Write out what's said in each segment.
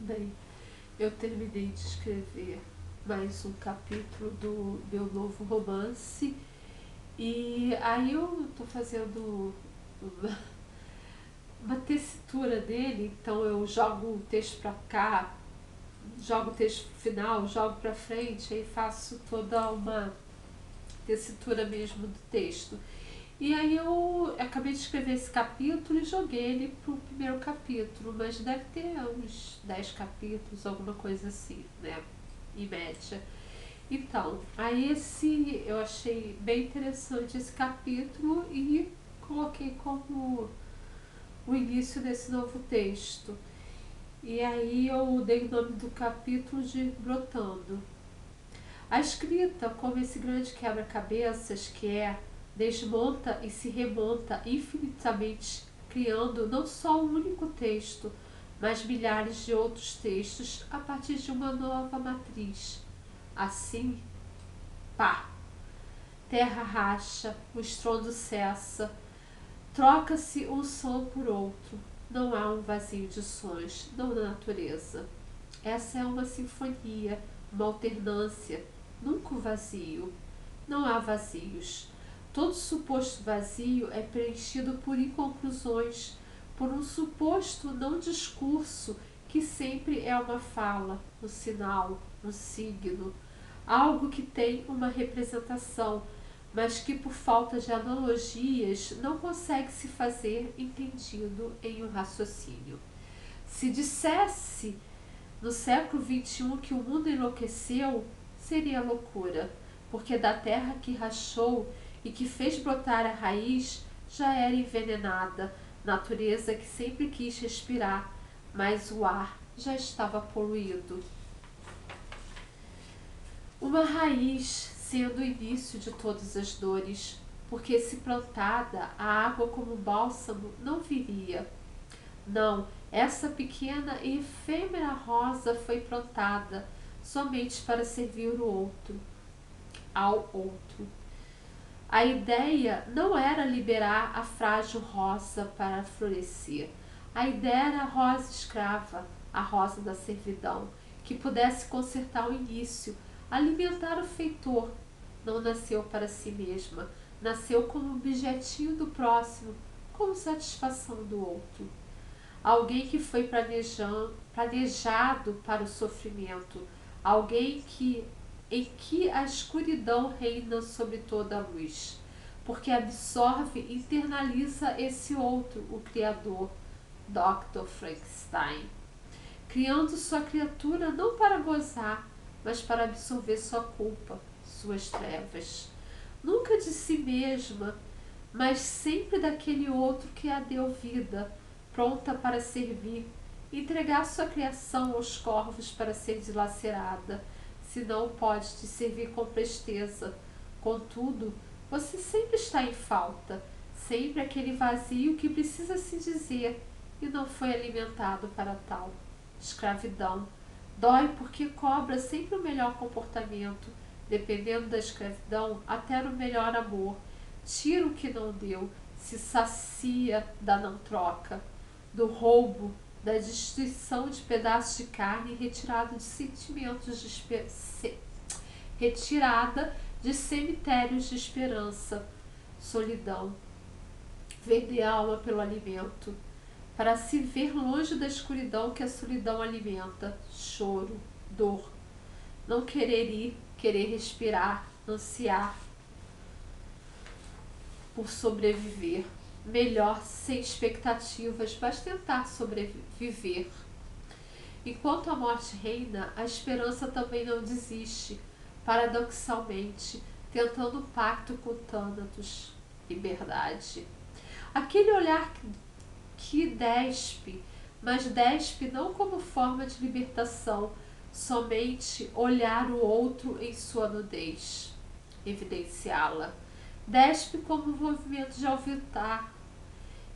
Bem, eu terminei de escrever mais um capítulo do meu novo romance e aí eu tô fazendo uma tessitura dele, então eu jogo o texto pra cá, jogo o texto final, jogo pra frente, aí faço toda uma tessitura mesmo do texto. E aí eu acabei de escrever esse capítulo e joguei ele pro primeiro capítulo, mas deve ter uns 10 capítulos, alguma coisa assim, né? Em média. Então, aí eu achei bem interessante esse capítulo e coloquei como o início desse novo texto. E aí eu dei o nome do capítulo de Brotando. A escrita, como esse grande quebra-cabeças que é, desmonta e se remonta infinitamente, criando não só um único texto, mas milhares de outros textos a partir de uma nova matriz. Assim, pá, terra racha, o estrondo cessa, troca-se um som por outro. Não há um vazio de sons, não na natureza. Essa é uma sinfonia, uma alternância, nunca o vazio. Não há vazios. Todo suposto vazio é preenchido por inconclusões, por um suposto não discurso que sempre é uma fala, um sinal, um signo, algo que tem uma representação, mas que por falta de analogias não consegue se fazer entendido em um raciocínio. Se dissesse no século XXI que o mundo enlouqueceu, seria loucura, porque da terra que rachou e que fez brotar a raiz já era envenenada, natureza que sempre quis respirar, mas o ar já estava poluído. Uma raiz sendo o início de todas as dores, porque se plantada a água como bálsamo não viria. Não, essa pequena e efêmera rosa foi plantada somente para servir o outro, ao outro. A ideia não era liberar a frágil rosa para florescer. A ideia era a rosa escrava, a rosa da servidão, que pudesse consertar o início, alimentar o feitor. Não nasceu para si mesma, nasceu como objetinho do próximo, como satisfação do outro. Alguém que foi planejado para o sofrimento, alguém em que a escuridão reina sobre toda a luz, porque absorve e internaliza esse outro, o Criador, Dr. Frankenstein, criando sua criatura não para gozar, mas para absorver sua culpa, suas trevas. Nunca de si mesma, mas sempre daquele outro que a deu vida, pronta para servir, entregar sua criação aos corvos para ser dilacerada, se não pode te servir com presteza. Contudo, você sempre está em falta, sempre aquele vazio que precisa se dizer e não foi alimentado para tal. Escravidão. Dói porque cobra sempre o melhor comportamento, dependendo da escravidão, até no melhor amor. Tira o que não deu, se sacia da não troca, do roubo, da destruição de pedaços de carne retirado de sentimentos de retirada de cemitérios de esperança, solidão, vender a alma pelo alimento, para se ver longe da escuridão que a solidão alimenta, choro, dor, não querer ir, querer respirar, ansiar por sobreviver. Melhor sem expectativas, mas tentar sobreviver. Enquanto a morte reina, a esperança também não desiste, paradoxalmente, tentando um pacto com Thanatos, liberdade. Aquele olhar que despe, mas despe não como forma de libertação, somente olhar o outro em sua nudez, evidenciá-la. Despe como um movimento de alvitar,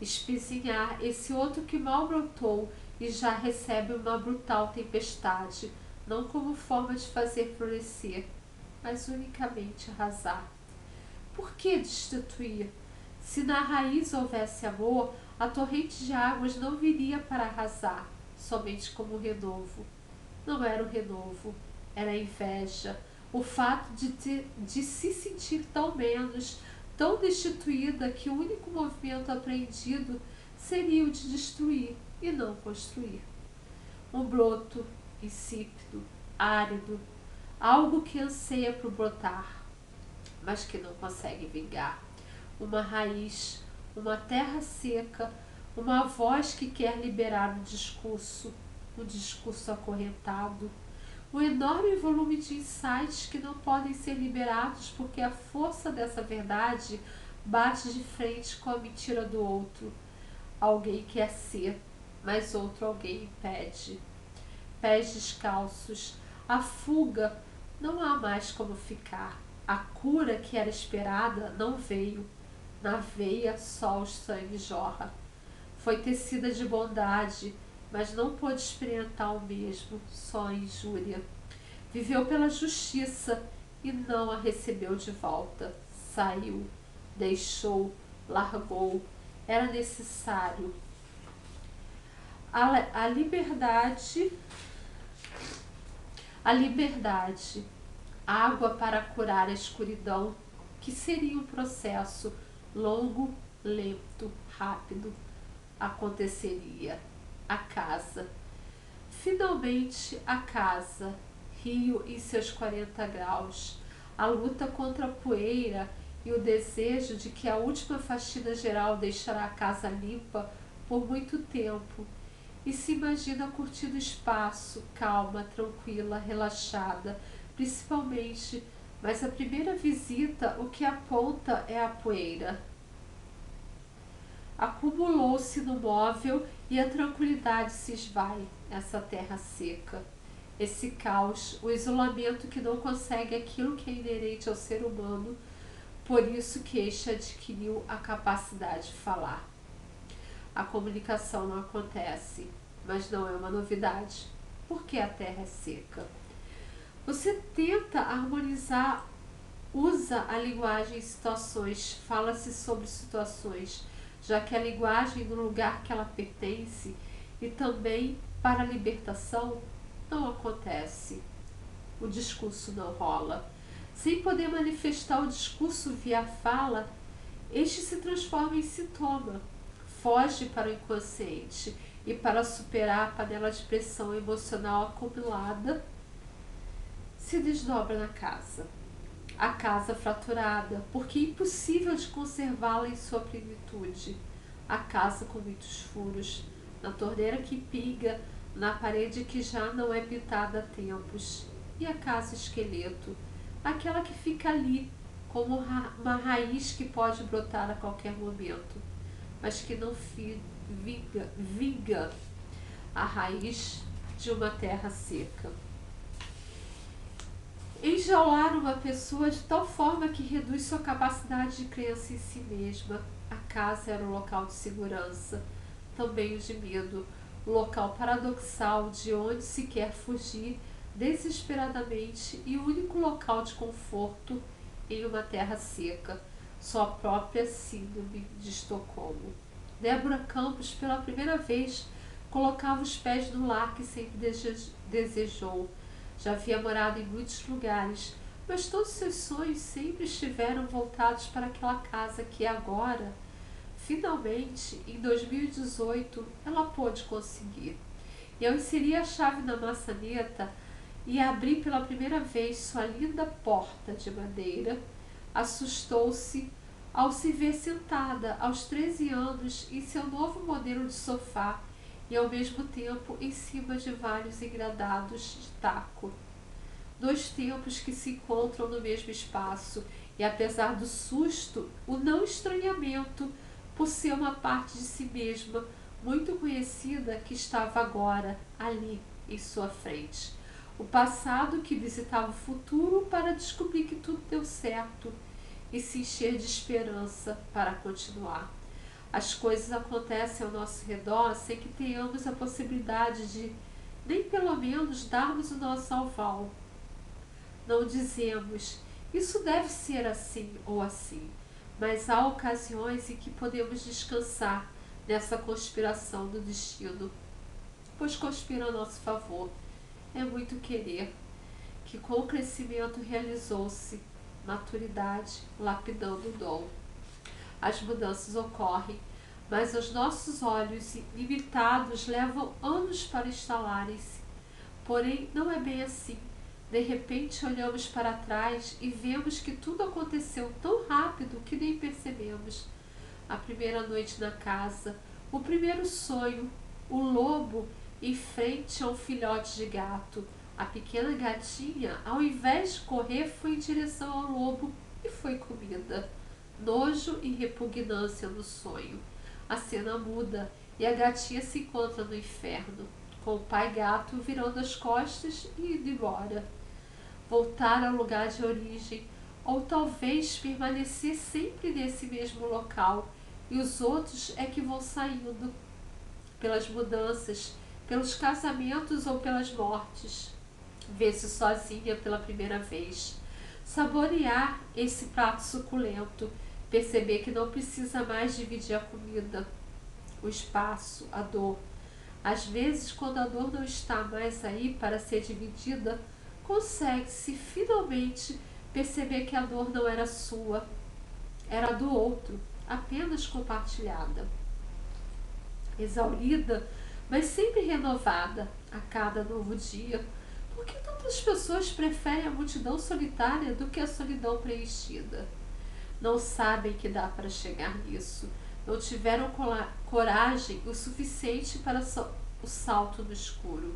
espizinhar esse outro que mal brotou e já recebe uma brutal tempestade, não como forma de fazer florescer, mas unicamente arrasar. Por que destituir? Se na raiz houvesse amor, a torrente de águas não viria para arrasar, somente como renovo. Não era o renovo, era a inveja, o fato de se sentir tão menos, tão destituída que o único movimento apreendido seria o de destruir e não construir. Um broto insípido, árido, algo que anseia por brotar, mas que não consegue vingar. Uma raiz, uma terra seca, uma voz que quer liberar um discurso acorrentado, um enorme volume de insights que não podem ser liberados porque a força dessa verdade bate de frente com a mentira do outro. Alguém quer ser, mas outro alguém impede. Pés descalços, a fuga, não há mais como ficar. A cura que era esperada não veio. Na veia só o sangue jorra. Foi tecida de bondade, mas não pôde experimentar o mesmo, só a injúria. Viveu pela justiça e não a recebeu de volta. Saiu, deixou, largou. Era necessário. A liberdade, água para curar a escuridão, que seria um processo longo, lento, rápido. Aconteceria. A casa. Finalmente a casa. Rio em seus 40 graus. A luta contra a poeira e o desejo de que a última faxina geral deixará a casa limpa por muito tempo. E se imagina curtindo o espaço, calma, tranquila, relaxada, principalmente, mas a primeira visita o que aponta é a poeira. Acumulou-se no móvel e a tranquilidade se esvai, essa terra seca. Esse caos, o isolamento que não consegue aquilo que é inerente ao ser humano, por isso que este adquiriu a capacidade de falar. A comunicação não acontece, mas não é uma novidade, porque a terra é seca. Você tenta harmonizar, usa a linguagem em situações, fala-se sobre situações, já que a linguagem no lugar que ela pertence e também para a libertação não acontece. O discurso não rola. Sem poder manifestar o discurso via fala, este se transforma em sintoma, foge para o inconsciente e para superar a panela de pressão emocional acumulada, se desdobra na casa. A casa fraturada, porque é impossível de conservá-la em sua plenitude. A casa com muitos furos, na torneira que pinga, na parede que já não é pintada há tempos. E a casa esqueleto, aquela que fica ali, como uma raiz que pode brotar a qualquer momento, mas que não vinga a raiz de uma terra seca. Enjaular uma pessoa de tal forma que reduz sua capacidade de crença em si mesma. A casa era um local de segurança, também o de medo, um local paradoxal de onde se quer fugir desesperadamente e o único local de conforto em uma terra seca, sua própria síndrome de Estocolmo. Débora Campos, pela primeira vez, colocava os pés no lar que sempre desejou. Já havia morado em muitos lugares, mas todos seus sonhos sempre estiveram voltados para aquela casa que agora, finalmente, em 2018, ela pôde conseguir. E ao inserir a chave na maçaneta e abrir pela primeira vez sua linda porta de madeira, assustou-se ao se ver sentada aos 13 anos em seu novo modelo de sofá e ao mesmo tempo em cima de vários engradados de taco. Dois tempos que se encontram no mesmo espaço e, apesar do susto, o não estranhamento por ser uma parte de si mesma muito conhecida que estava agora ali em sua frente. O passado que visitava o futuro para descobrir que tudo deu certo e se encher de esperança para continuar. As coisas acontecem ao nosso redor sem que tenhamos a possibilidade de, nem pelo menos, darmos o nosso aval. Não dizemos, isso deve ser assim ou assim, mas há ocasiões em que podemos descansar nessa conspiração do destino. pois conspira a nosso favor. É muito querer que com o crescimento realizou-se maturidade, lapidando o dom. As mudanças ocorrem, mas os nossos olhos limitados levam anos para instalarem-se. Porém, não é bem assim. De repente, olhamos para trás e vemos que tudo aconteceu tão rápido que nem percebemos. A primeira noite na casa, o primeiro sonho, o lobo em frente a um filhote de gato. A pequena gatinha, ao invés de correr, foi em direção ao lobo e foi comida. Nojo e repugnância no sonho. A cena muda e a gatinha se encontra no inferno, com o pai gato virando as costas e indo embora. Voltar ao lugar de origem, ou talvez permanecer sempre nesse mesmo local, e os outros é que vão saindo, pelas mudanças, pelos casamentos ou pelas mortes. Ver-se sozinha pela primeira vez. Saborear esse prato suculento, perceber que não precisa mais dividir a comida, o espaço, a dor. Às vezes, quando a dor não está mais aí para ser dividida, consegue-se finalmente perceber que a dor não era sua, era do outro, apenas compartilhada. Exaurida, mas sempre renovada a cada novo dia. Por que tantas pessoas preferem a multidão solitária do que a solidão preenchida? Não sabem que dá para chegar nisso. Não tiveram coragem o suficiente para o salto no escuro.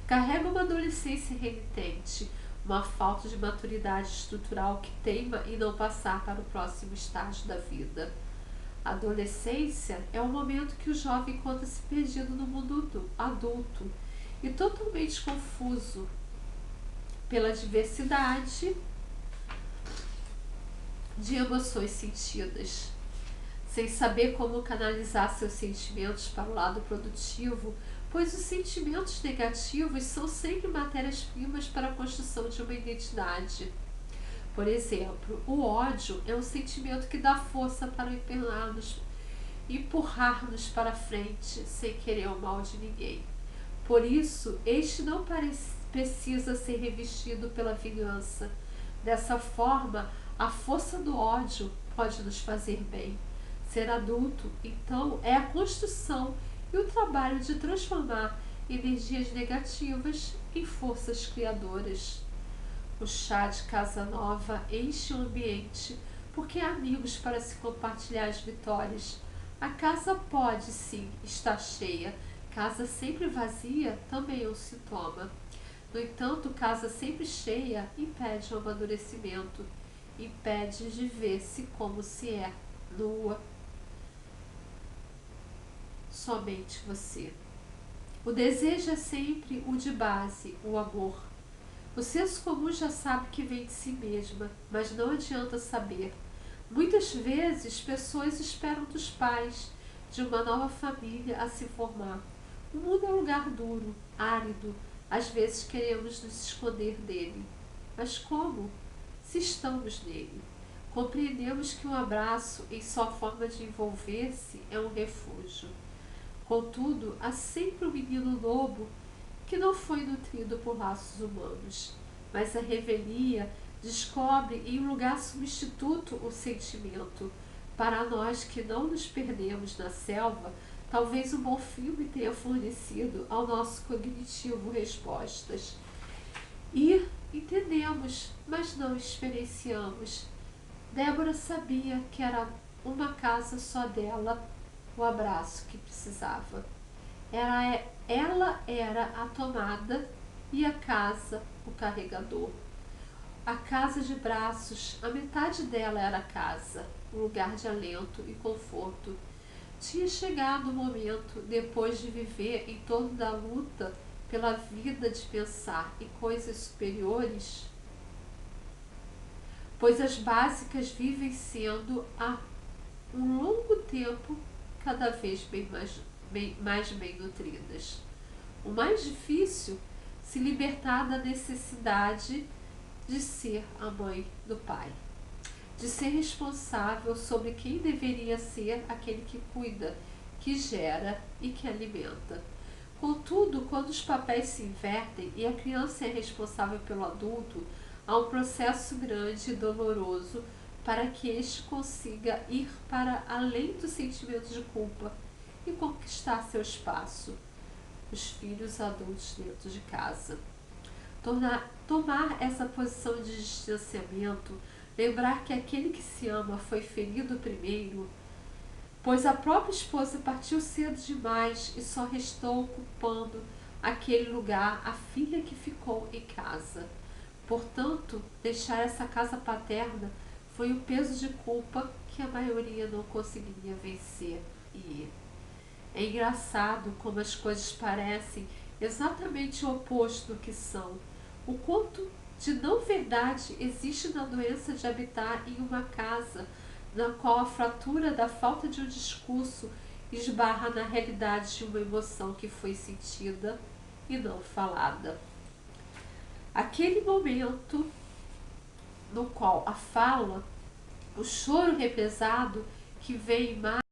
Carrega uma adolescência renitente, uma falta de maturidade estrutural que teima em não passar para o próximo estágio da vida. A adolescência é o momento que o jovem encontra-se perdido no mundo adulto e totalmente confuso pela diversidade de emoções sentidas. Sem saber como canalizar seus sentimentos para o lado produtivo, pois os sentimentos negativos são sempre matérias-primas para a construção de uma identidade. Por exemplo, o ódio é um sentimento que dá força para empurrar-nos para frente sem querer o mal de ninguém. Por isso, este não precisa ser revestido pela vingança. Dessa forma, a força do ódio pode nos fazer bem. Ser adulto, então, é a construção e o trabalho de transformar energias negativas em forças criadoras. O chá de casa nova enche o ambiente porque há amigos para se compartilhar as vitórias. A casa pode, sim, estar cheia. Casa sempre vazia também é um sintoma. No entanto, casa sempre cheia impede o amadurecimento, impede de ver-se como se é, nua. Somente você. O desejo é sempre o de base, o amor. O senso comum já sabe que vem de si mesma, mas não adianta saber. Muitas vezes, pessoas esperam dos pais, de uma nova família a se formar. O mundo é um lugar duro, árido. Às vezes queremos nos esconder dele. Mas como? Se estamos nele. Compreendemos que um abraço, em sua forma de envolver-se, é um refúgio. Contudo, há sempre um menino lobo que não foi nutrido por laços humanos, mas a revelia descobre em um lugar substituto o sentimento. Para nós que não nos perdemos na selva, talvez um bom filme tenha fornecido ao nosso cognitivo respostas. E entendemos, mas não experienciamos. Débora sabia que era uma casa só dela, o abraço que precisava. Ela era a tomada e a casa o carregador. A casa de braços, a metade dela era a casa, um lugar de alento e conforto. Tinha chegado o momento, depois de viver em torno da luta pela vida, de pensar em coisas superiores, pois as básicas vivem sendo há um longo tempo cada vez mais bem nutridas. O mais difícil, se libertar da necessidade de ser a mãe do pai, de ser responsável sobre quem deveria ser aquele que cuida, que gera e que alimenta. Contudo, quando os papéis se invertem e a criança é responsável pelo adulto, há um processo grande e doloroso para que este consiga ir para além do sentimento de culpa e conquistar seu espaço. Os filhos adultos dentro de casa. Tomar essa posição de distanciamento, lembrar que aquele que se ama foi ferido primeiro, pois a própria esposa partiu cedo demais e só restou ocupando aquele lugar a filha que ficou em casa. Portanto, deixar essa casa paterna foi um peso de culpa que a maioria não conseguiria vencer. E é engraçado como as coisas parecem exatamente o oposto do que são. O quanto de não verdade existe na doença de habitar em uma casa na qual a fratura da falta de um discurso esbarra na realidade de uma emoção que foi sentida e não falada. Aquele momento no qual a fala, o choro represado que vem mais